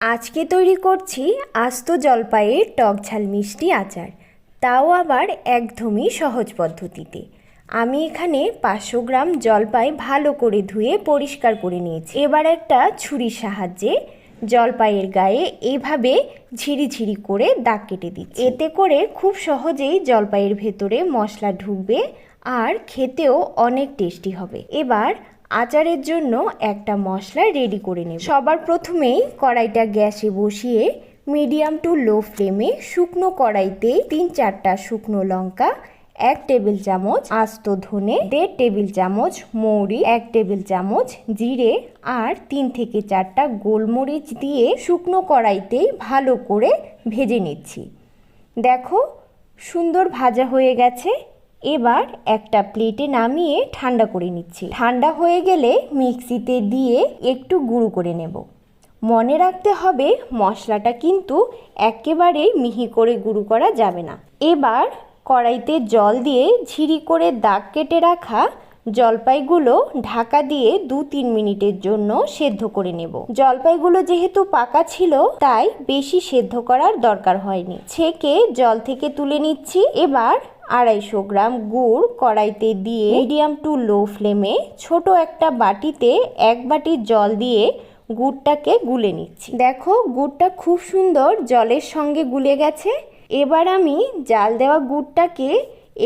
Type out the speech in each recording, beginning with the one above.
আজকে তৈরি করছি আস্ত জলপাইয়ের টকঝাল মিষ্টি আচার, তাও আবার একদমই সহজ পদ্ধতিতে। আমি এখানে 500 গ্রাম জলপাই ভালো করে ধুয়ে পরিষ্কার করে নিয়েছি। এবার একটা ছুরির সাহায্যে জলপাইয়ের গায়ে এইভাবে ঝিরিঝিরি করে দাগ কেটে দিচ্ছি। এতে করে খুব সহজেই জলপাইয়ের ভেতরে মশলা ঢুকবে আর খেতেও অনেক টেস্টি হবে। এবার আচারের জন্য একটা মশলা রেডি করে নেব। সবার প্রথমেই কড়াইটা গ্যাসে বসিয়ে মিডিয়াম টু লো ফ্লেমে শুকনো কড়াইতে 3-4টা শুকনো লঙ্কা, 1 টেবিল চামচ আস্ত ধনে, 1.5 টেবিল চামচ মৌরি, 1 টেবিল চামচ জিরে আর 3 থেকে 4টা গোলমরিচ দিয়ে শুকনো কড়াইতেই ভালো করে ভেজে নিচ্ছি। দেখো সুন্দর ভাজা হয়ে গেছে। এবার একটা প্লেটে নামিয়ে ঠান্ডা করে নিচ্ছি। ঠান্ডা হয়ে গেলে মিক্সিতে দিয়ে একটু গুঁড়ো করে নেব। মনে রাখতে হবে মশলাটা কিন্তু একেবারেই মিহি করে গুঁড়ো করা যাবে না। এবার কড়াইতে জল দিয়ে ঝিরি করে দাগ কেটে রাখা জলপাইগুলো ঢাকা দিয়ে 2-3 মিনিটের জন্য সেদ্ধ করে নেব। জলপাইগুলো যেহেতু পাকা ছিল তাই বেশি সেদ্ধ করার দরকার হয়নি। ছেঁকে জল থেকে তুলে নিচ্ছি। এবার 250 গ্রাম গুড় কড়াইতে দিয়ে মিডিয়াম টু লো ফ্লেমে ছোট একটা বাটিতে 1 বাটি জল দিয়ে গুড়টাকে গুলে নিচ্ছি। দেখো গুড়টা খুব সুন্দর জলের সঙ্গে গুলে গেছে। এবার আমি জাল দেওয়া গুড়টাকে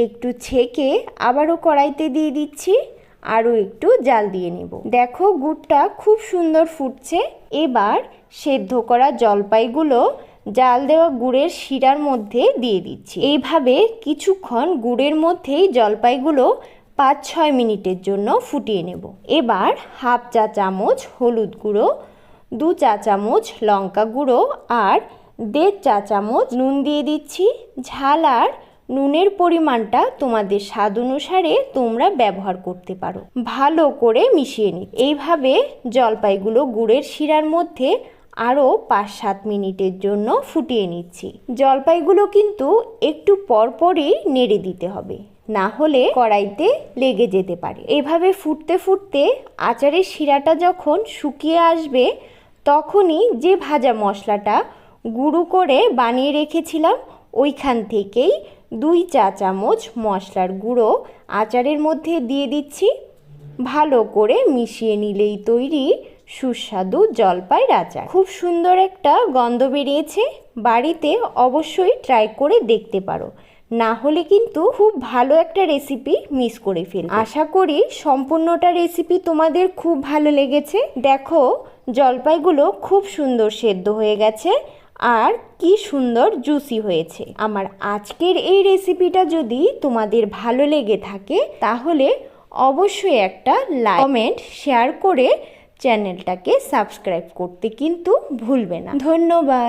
একটু ছেঁকে আবারও কড়াইতে দিয়ে দিচ্ছি, আরও একটু জাল দিয়ে নেব। দেখো গুড়টা খুব সুন্দর ফুটছে। এবার সেদ্ধ করা জলপাইগুলো জাল দেওয়া গুড়ের শিরার মধ্যে দিয়ে দিচ্ছি। এইভাবে কিছুক্ষণ গুড়ের মধ্যেই জলপাইগুলো 5-6 মিনিটের জন্য ফুটিয়ে নেব। এবার 1/2 চা চামচ হলুদ গুঁড়ো, 2 চা চামচ লঙ্কা গুঁড়ো আর 1.5 চা চামচ নুন দিয়ে দিচ্ছি। ঝাল আর নুনের পরিমাণটা তোমাদের স্বাদ অনুসারে তোমরা ব্যবহার করতে পারো। ভালো করে মিশিয়ে নিই। এইভাবে জলপাইগুলো গুড়ের শিরার মধ্যে আরও 5-7 মিনিটের জন্য ফুটিয়ে নিচ্ছি। জলপাইগুলো কিন্তু একটু পরপরই নেড়ে দিতে হবে, না হলে কড়াইতে লেগে যেতে পারে। এভাবে ফুটতে ফুটতে আচারের শিরাটা যখন শুকিয়ে আসবে তখনই যে ভাজা মশলাটা গুঁড়ো করে বানিয়ে রেখেছিলাম ওইখান থেকেই 2 চা চামচ মশলার গুঁড়ো আচারের মধ্যে দিয়ে দিচ্ছি। ভালো করে মিশিয়ে নিলেই তৈরি সুস্বাদু জলপাইয়ের আচার। খুব সুন্দর একটা গন্ধ বেরিয়েছে। বাড়িতে অবশ্যই ট্রাই করে দেখতে পারো, না হলে কিন্তু খুব ভালো একটা রেসিপি মিস করে ফেলবে। আশা করি সম্পূর্ণটা রেসিপি তোমাদের খুব ভালো লেগেছে। দেখো জলপাইগুলো খুব সুন্দর সেদ্ধ হয়ে গেছে আর কি সুন্দর জুসি হয়েছে। আমার আজকের এই রেসিপিটা যদি তোমাদের ভালো লেগে থাকে তাহলে অবশ্যই একটা লাইক, কমেন্ট, শেয়ার করে চ্যানেলটাকে সাবস্ক্রাইব করতে কিন্তু ভুলবে না। ধন্যবাদ।